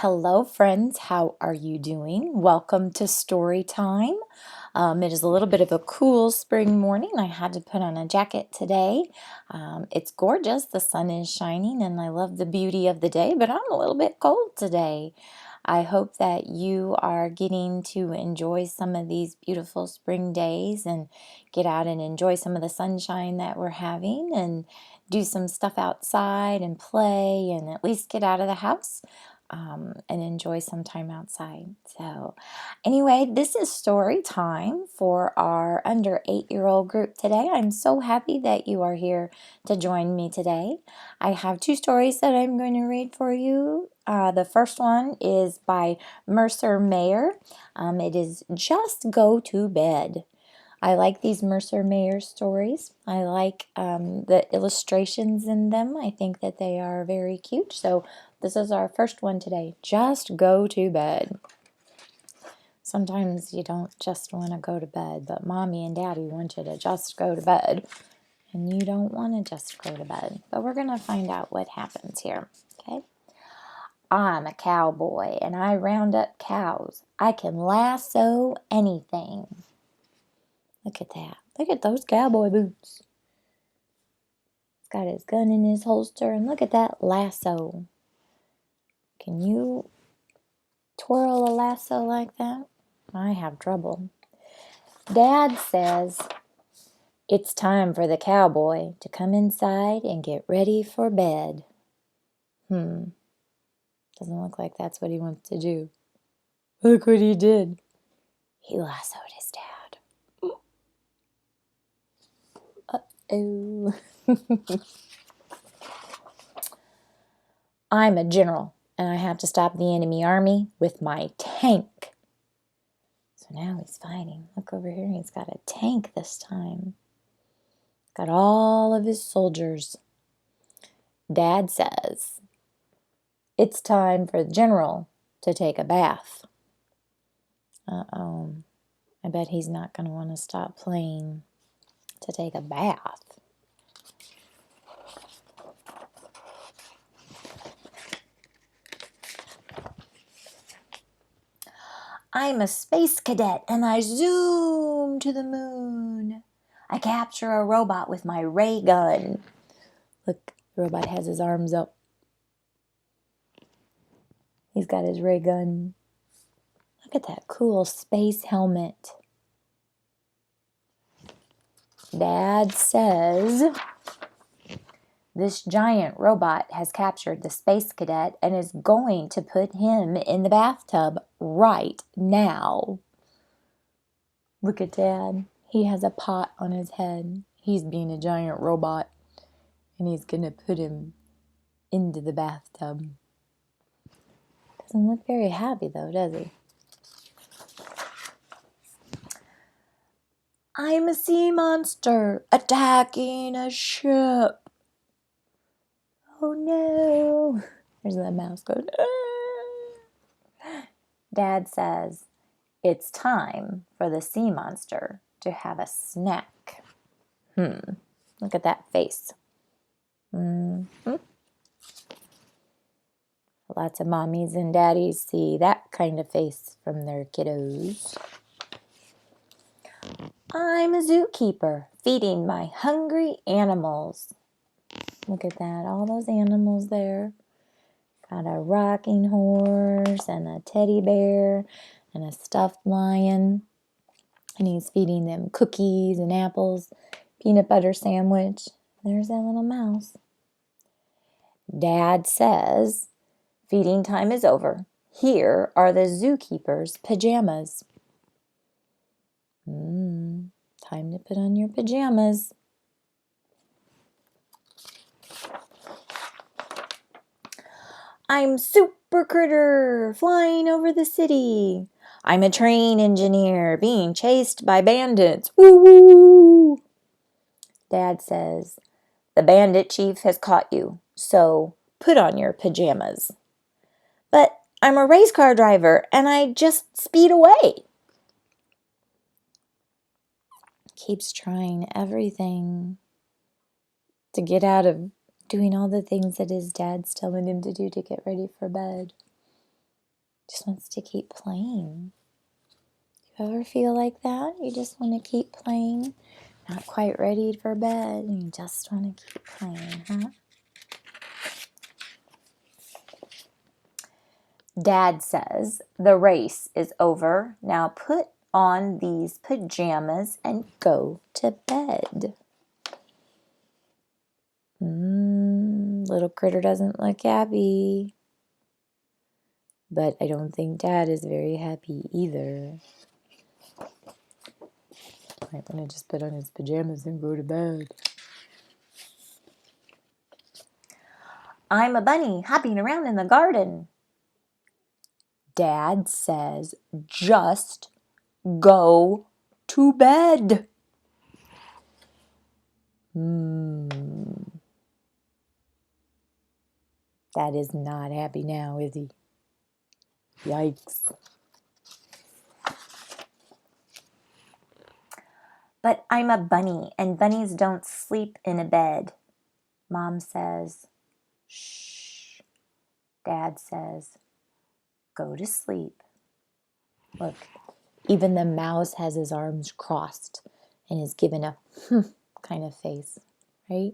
Hello, friends. How are you doing? Welcome to story time. It is a little bit of a cool spring morning. I had to put on a jacket today. It's gorgeous. The sun is shining and I love the beauty of the day, but I'm a little bit cold today. I hope that you are getting to enjoy some of these beautiful spring days and get out and enjoy some of the sunshine that we're having and do some stuff outside and play and at least get out of the house and enjoy some time outside. So anyway, this is story time for our under 8-year-old group today. I'm so happy that you are here to join me today. I have two stories that I'm going to read for you. The first one is by Mercer. It is Just Go to Bed. I like these Mercer stories. I like the illustrations in them. I think that they are very cute. So this is our first one today. Just go to bed. Sometimes you don't just want to go to bed, but Mommy and Daddy want you to just go to bed. And you don't want to just go to bed. But we're going to find out what happens here. Okay? I'm a cowboy and I round up cows. I can lasso anything. Look at that. Look at those cowboy boots. He's got his gun in his holster, and look at that lasso. Can you twirl a lasso like that? I have trouble. Dad says it's time for the cowboy to come inside and get ready for bed. Doesn't look like that's what he wants to do. Look what he did. He lassoed his dad. Uh-oh. I'm a general, and I have to stop the enemy army with my tank. So now he's fighting. Look over here, he's got a tank this time. Got all of his soldiers. Dad says, it's time for the general to take a bath. Uh-oh. I bet he's not going to want to stop playing to take a bath. I'm a space cadet and I zoom to the moon. I capture a robot with my ray gun. Look, the robot has his arms up. He's got his ray gun. Look at that cool space helmet. Dad says this giant robot has captured the space cadet and is going to put him in the bathtub right now. Look at Dad. He has a pot on his head. He's being a giant robot and he's going to put him into the bathtub. Doesn't look very happy though, does he? I'm a sea monster attacking a ship. Oh no. There's that mouse going. Dad says, it's time for the sea monster to have a snack. Look at that face. Lots of mommies and daddies see that kind of face from their kiddos. I'm a zookeeper feeding my hungry animals. Look at that, all those animals there. Got a rocking horse and a teddy bear and a stuffed lion. And he's feeding them cookies and apples, peanut butter sandwich. There's that little mouse. Dad says, feeding time is over. Here are the zookeeper's pajamas. Time to put on your pajamas. I'm Super Critter, flying over the city. I'm a train engineer, being chased by bandits. Woo woo! Dad says, the bandit chief has caught you, so put on your pajamas. But I'm a race car driver, and I just speed away. Keeps trying everything to get out of doing all the things that his dad's telling him to do to get ready for bed. Just wants to keep playing. You ever feel like that? You just want to keep playing? Not quite ready for bed, and you just want to keep playing, huh? Dad says, the race is over. Now put on these pajamas and go to bed. Little critter doesn't look happy. But I don't think Dad is very happy either. Might want to just put on his pajamas and go to bed. I'm a bunny hopping around in the garden. Dad says, just go to bed. Dad is not happy now, is he? Yikes. But I'm a bunny, and bunnies don't sleep in a bed. Mom says, shh. Dad says, go to sleep. Look, even the mouse has his arms crossed and is given a kind of face, right?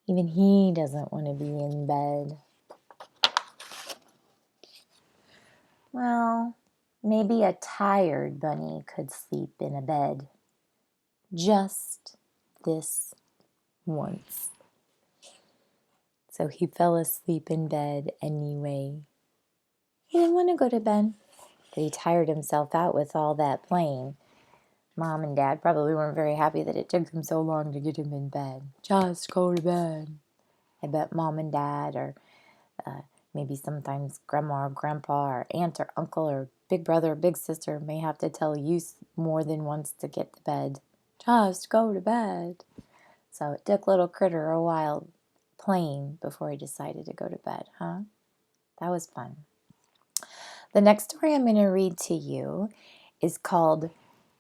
Even he doesn't want to be in bed. Well, maybe a tired bunny could sleep in a bed. Just this once. So he fell asleep in bed anyway. He didn't want to go to bed, but he tired himself out with all that playing. Mom and Dad probably weren't very happy that it took them so long to get him in bed. Just go to bed. I bet Mom and Dad, or maybe sometimes Grandma or Grandpa or Aunt or Uncle or Big Brother or Big Sister may have to tell you more than once to get to bed. Just go to bed. So it took little critter a while playing before he decided to go to bed, huh? That was fun. The next story I'm going to read to you is called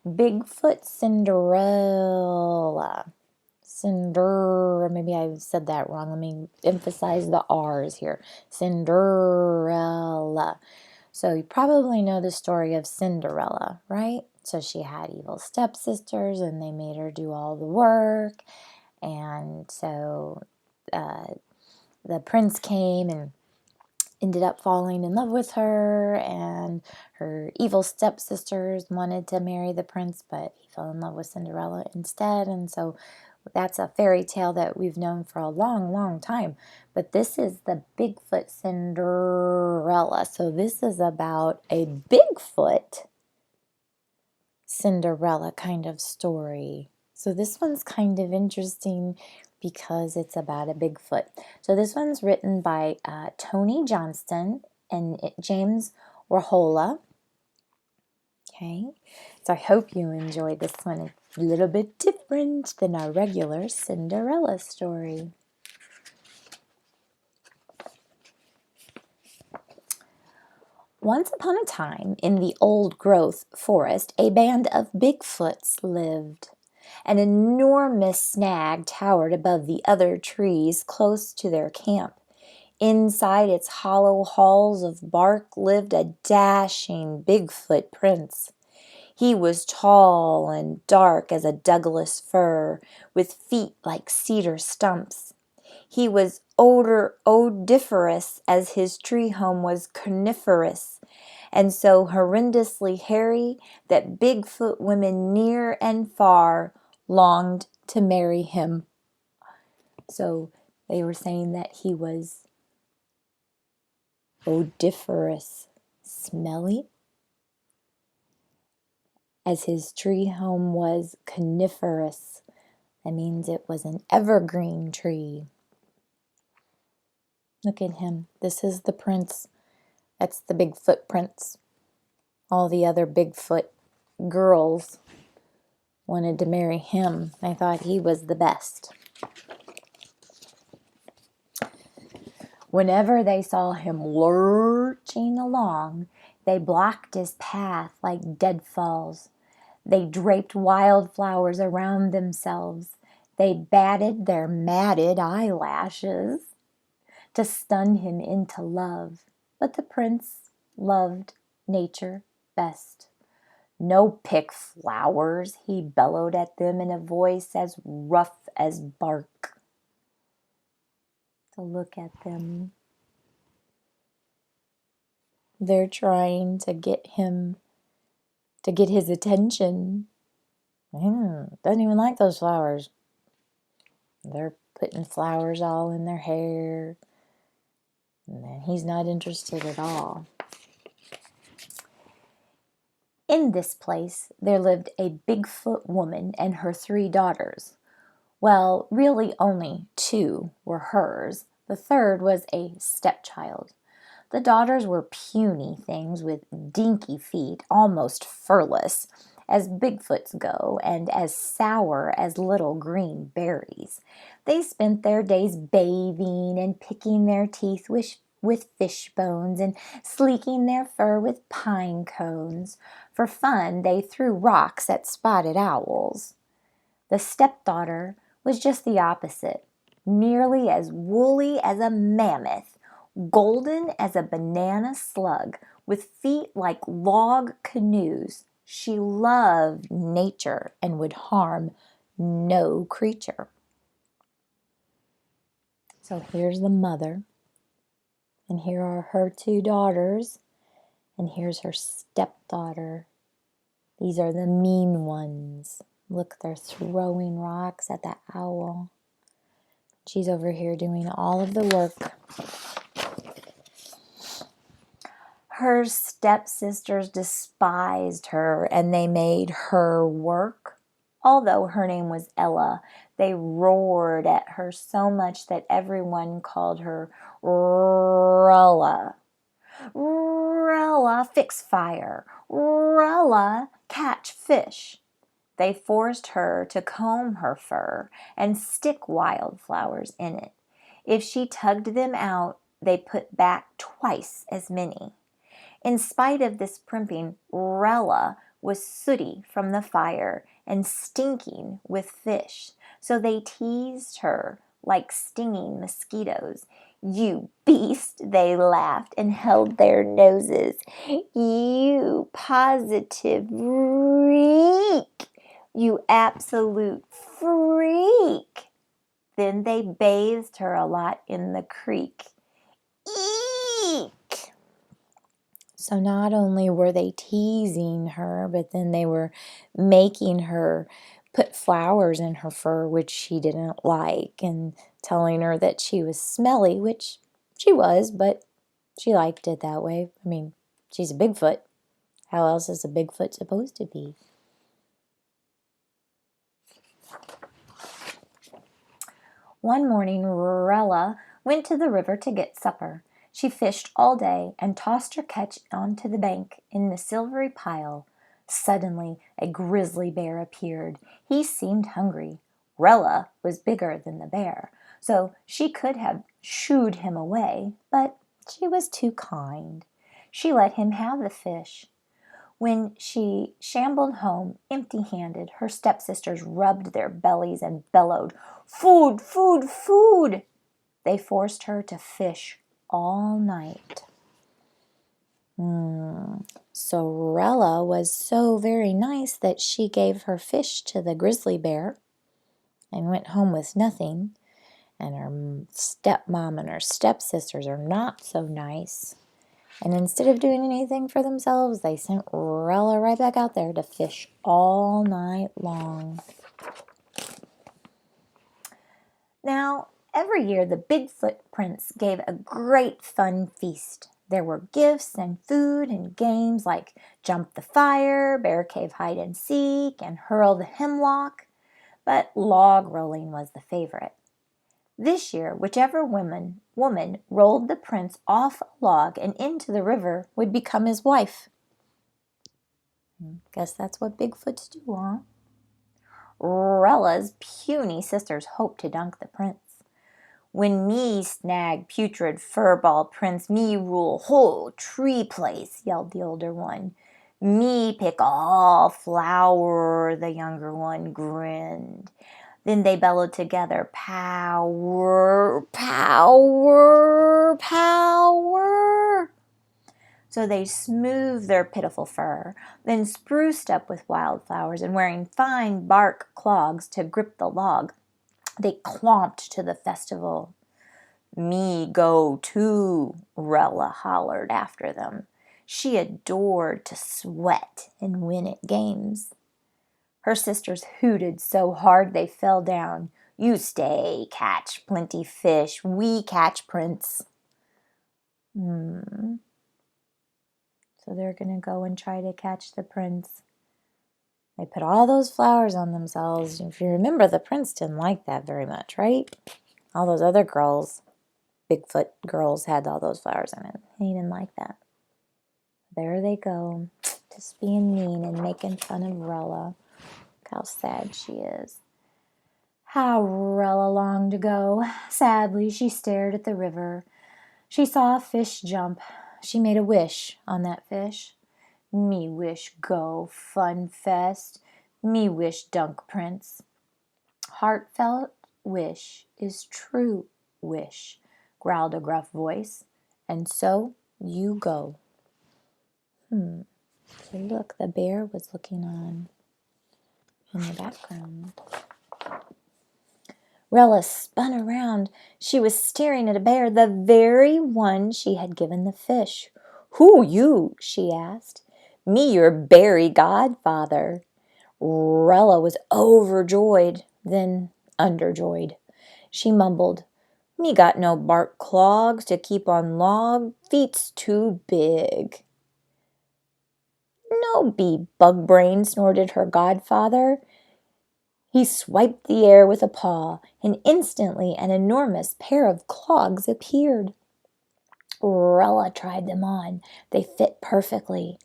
Bigfoot Cinderrrrrella. Cinderrrrrrella. Maybe I said that wrong. Let me emphasize the R's here. Cinderrrrrella. So you probably know the story of Cinderella, right? So she had evil stepsisters and they made her do all the work. And so the prince came and ended up falling in love with her, and her evil stepsisters wanted to marry the prince, but he fell in love with Cinderella instead. And so that's a fairy tale that we've known for a long, long time. But this is the Bigfoot Cinderrrrrella. So this is about a Bigfoot Cinderella kind of story. So this one's kind of interesting because it's about a Bigfoot. So this one's written by Tony Johnston and James Warhola. Okay, so I hope you enjoyed this one. It's a little bit different than our regular Cinderella story. Once upon a time, in the old-growth forest, a band of Bigfoots lived. An enormous snag towered above the other trees close to their camp. Inside its hollow halls of bark lived a dashing Bigfoot prince. He was tall and dark as a Douglas fir, with feet like cedar stumps. He was odoriferous as his tree home was coniferous, and so horrendously hairy that Bigfoot women near and far longed to marry him. So they were saying that he was odoriferous, smelly, as his tree home was coniferous. That means it was an evergreen tree. Look at him. This is the prince. That's the Bigfoot prince. All the other Bigfoot girls wanted to marry him. They thought he was the best. Whenever they saw him lurching along, they blocked his path like deadfalls. They draped wildflowers around themselves. They batted their matted eyelashes to stun him into love. But the prince loved nature best. "No pick flowers," he bellowed at them in a voice as rough as bark. So look at them. They're trying to get his attention. Doesn't even like those flowers. They're putting flowers all in their hair. And he's not interested at all. In this place, there lived a Bigfoot woman and her 3 daughters. Well, really only 2 were hers. The third was a stepchild. The daughters were puny things with dinky feet, almost furless, as Bigfoots go, and as sour as little green berries. They spent their days bathing and picking their teeth with fish bones and sleeking their fur with pine cones. For fun, they threw rocks at spotted owls. The stepdaughter was just the opposite, nearly as woolly as a mammoth, golden as a banana slug, with feet like log canoes. She loved nature and would harm no creature. So here's the mother, and here are her 2 daughters, and here's her stepdaughter. These are the mean ones. Look, they're throwing rocks at that owl. She's over here doing all of the work. Her stepsisters despised her, and they made her work. Although her name was Ella, they roared at her so much that everyone called her Rella. Rella, fix fire. Rella, catch fish. They forced her to comb her fur and stick wildflowers in it. If she tugged them out, they put back twice as many. In spite of this primping, Rella was sooty from the fire and stinking with fish, so they teased her like stinging mosquitoes. "You beast," they laughed and held their noses. "You positive freak. You absolute freak." Then they bathed her a lot in the creek. Eek! So not only were they teasing her, but then they were making her put flowers in her fur, which she didn't like, and telling her that she was smelly, which she was, but she liked it that way. I mean, she's a Bigfoot. How else is a Bigfoot supposed to be? One morning, Rella went to the river to get supper. She fished all day and tossed her catch onto the bank in the silvery pile. Suddenly, a grizzly bear appeared. He seemed hungry. Rella was bigger than the bear, so she could have shooed him away, but she was too kind. She let him have the fish. When she shambled home empty-handed, her stepsisters rubbed their bellies and bellowed, "Food, food, food!" They forced her to fish all night. Sorella was so very nice that she gave her fish to the grizzly bear and went home with nothing. And her stepmom and her stepsisters are not so nice. And instead of doing anything for themselves, they sent Rella right back out there to fish all night long. Now, every year the Bigfoot Prince gave a great fun feast. There were gifts and food and games like Jump the Fire, Bear Cave Hide and Seek, and Hurl the Hemlock. But log rolling was the favorite. This year, whichever woman rolled the prince off a log and into the river would become his wife. Guess that's what Bigfoots do, huh? Rella's puny sisters hoped to dunk the prince. "When me snag putrid furball prince, me rule whole tree place," yelled the older one. "Me pick all flower," the younger one grinned. Then they bellowed together, "Power, power, power." So they smoothed their pitiful fur, then spruced up with wildflowers, and wearing fine bark clogs to grip the log, they clomped to the festival. Me go too, Rella hollered after them. She adored to sweat and win at games. Her sisters hooted so hard they fell down. You stay, catch plenty fish, we catch prince. So they're going to go and try to catch the prince. They put all those flowers on themselves. If you remember, the prince didn't like that very much, right? All those other girls, Bigfoot girls, had all those flowers on it. He didn't like that. There they go, just being mean and making fun of Rella. Look how sad she is. How Rella longed to go. Sadly, she stared at the river. She saw a fish jump. She made a wish on that fish. Me wish go, fun fest. Me wish dunk prince. Heartfelt wish is true wish, growled a gruff voice. And so you go. So look, the bear was looking on in the background. Rella spun around. She was staring at a bear, the very one she had given the fish. Who you? She asked. Me, your berry godfather. Rella was overjoyed, then underjoyed. She mumbled, Me got no bark clogs to keep on log, feet's too big. No be bug brain, snorted her godfather. He swiped the air with a paw, and instantly an enormous pair of clogs appeared. Rella tried them on. They fit perfectly.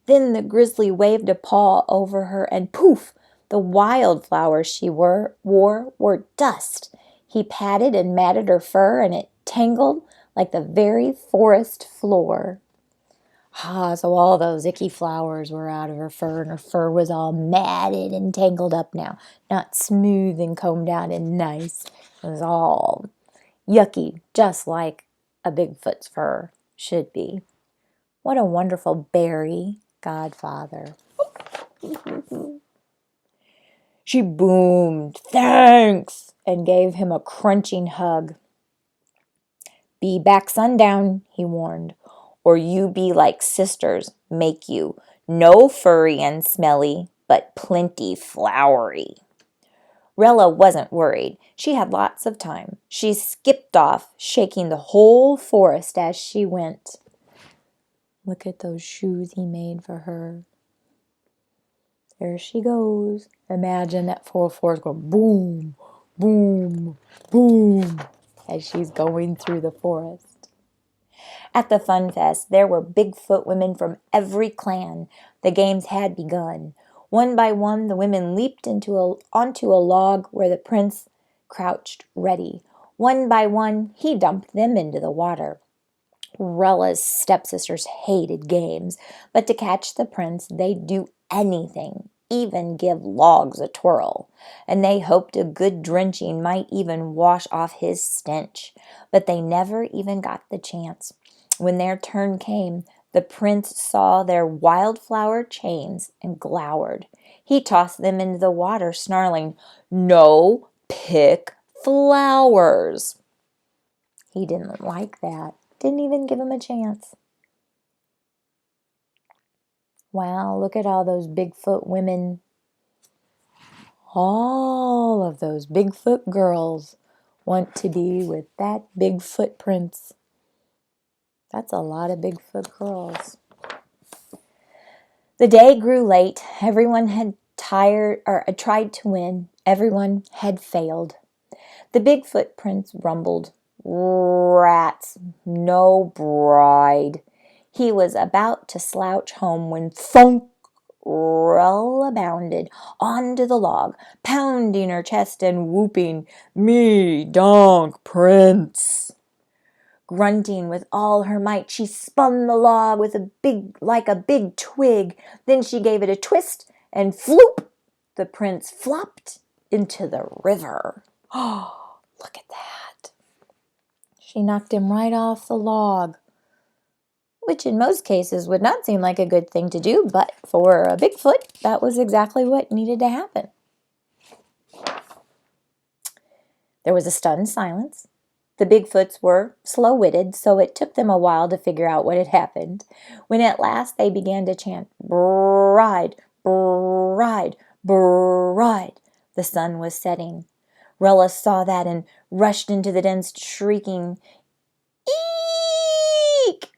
Then the grizzly waved a paw over her, and poof! The wildflowers she wore were dust. He patted and matted her fur, and it tangled like the very forest floor. So all those icky flowers were out of her fur, and her fur was all matted and tangled up now, not smooth and combed out and nice. It was all yucky, just like a Bigfoot's fur should be. What a wonderful berry godfather. She boomed, thanks, and gave him a crunching hug. Be back sundown, he warned, or you be like sisters, make you. No furry and smelly, but plenty flowery. Rella wasn't worried. She had lots of time. She skipped off, shaking the whole forest as she went. Look at those shoes he made for her. There she goes. Imagine that full forest going boom, boom, boom as she's going through the forest. At the Fun Fest, there were Bigfoot women from every clan. The games had begun. One by one, the women leaped onto a log where the prince crouched ready. One by one, he dumped them into the water. Rella's stepsisters hated games, but to catch the prince, they'd do anything, even give logs a twirl. And they hoped a good drenching might even wash off his stench. But they never even got the chance. When their turn came, the prince saw their wildflower chains and glowered. He tossed them into the water, snarling, No pick flowers. He didn't like that. Didn't even give him a chance. Wow, look at all those Bigfoot women. All of those Bigfoot girls want to be with that Bigfoot prince. That's a lot of Bigfoot girls. The day grew late. Everyone had tried to win. Everyone had failed. The Bigfoot prince rumbled, Rats, no bride. He was about to slouch home when thunk! Rella bounded onto the log, pounding her chest and whooping, Me, donk, prince. Grunting with all her might, she spun the log like a big twig. Then she gave it a twist, and floop! The prince flopped into the river. Oh, look at that. She knocked him right off the log. which in most cases would not seem like a good thing to do, but for a Bigfoot, that was exactly what needed to happen. There was a stunned silence. The Bigfoots were slow-witted, so it took them a while to figure out what had happened. When at last they began to chant, "Bride, bride, bride," the sun was setting. Rella saw that and rushed into the den shrieking, "Eek!"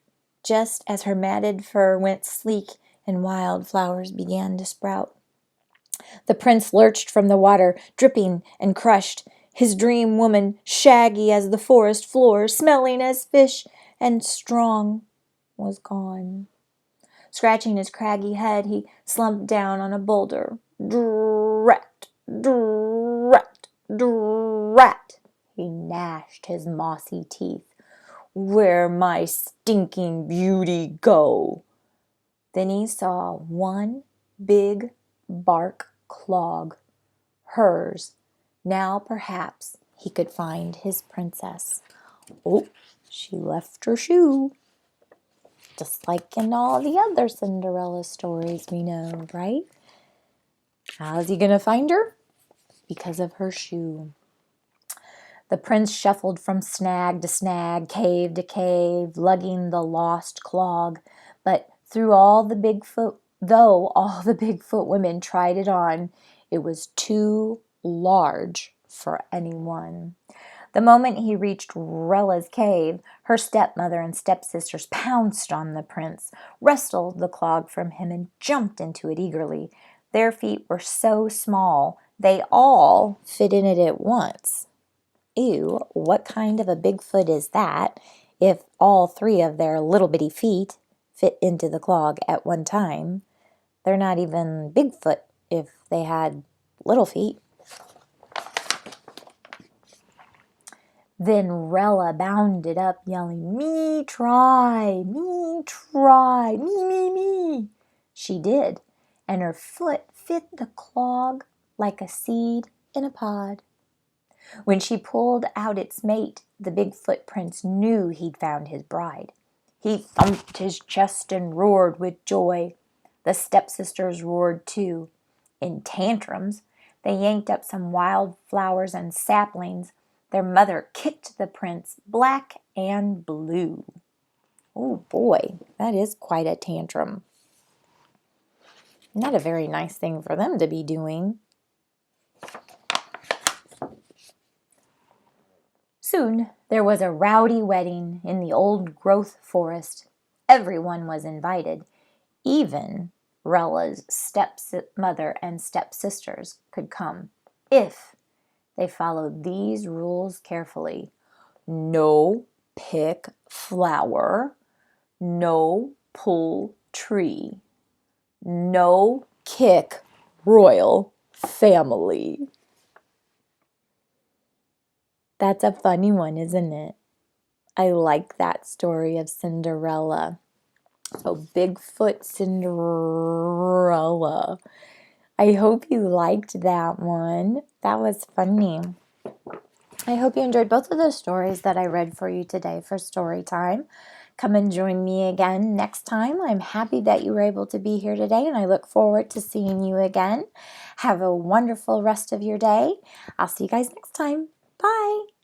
just as her matted fur went sleek and wild flowers began to sprout. The prince lurched from the water, dripping and crushed. His dream woman, shaggy as the forest floor, smelling as fish, and strong, was gone. Scratching his craggy head, he slumped down on a boulder. Drat, drat, drat, he gnashed his mossy teeth. Where my stinking beauty go? Then he saw one big bark clog, hers. Now perhaps he could find his princess. Oh, she left her shoe. Just like in all the other Cinderella stories we know, right? How's he gonna find her? Because of her shoe. The prince shuffled from snag to snag, cave to cave, lugging the lost clog. But though all the Bigfoot women tried it on, it was too large for anyone. The moment he reached Rella's cave, her stepmother and stepsisters pounced on the prince, wrestled the clog from him, and jumped into it eagerly. Their feet were so small, they all fit in it at once. Ew, what kind of a Bigfoot is that if all three of their little bitty feet fit into the clog at one time? They're not even Bigfoot if they had little feet. Then Rella bounded up, yelling, "Me try, me try, me." She did, and her foot fit the clog like a seed in a pod. When she pulled out its mate, the Bigfoot prince knew he'd found his bride. He thumped his chest and roared with joy. The stepsisters roared too. In tantrums, they yanked up some wild flowers and saplings. Their mother kicked the prince black and blue. Oh boy, that is quite a tantrum. Not a very nice thing for them to be doing. Soon there was a rowdy wedding in the old-growth forest. Everyone was invited. Even Rella's stepmother and stepsisters could come, if they followed these rules carefully. No pick flower. No pull tree. No kick royal family. That's a funny one, isn't it? I like that story of Cinderella. So Bigfoot Cinderrrrrella. I hope you liked that one. That was funny. I hope you enjoyed both of those stories that I read for you today for story time. Come and join me again next time. I'm happy that you were able to be here today, and I look forward to seeing you again. Have a wonderful rest of your day. I'll see you guys next time. Bye.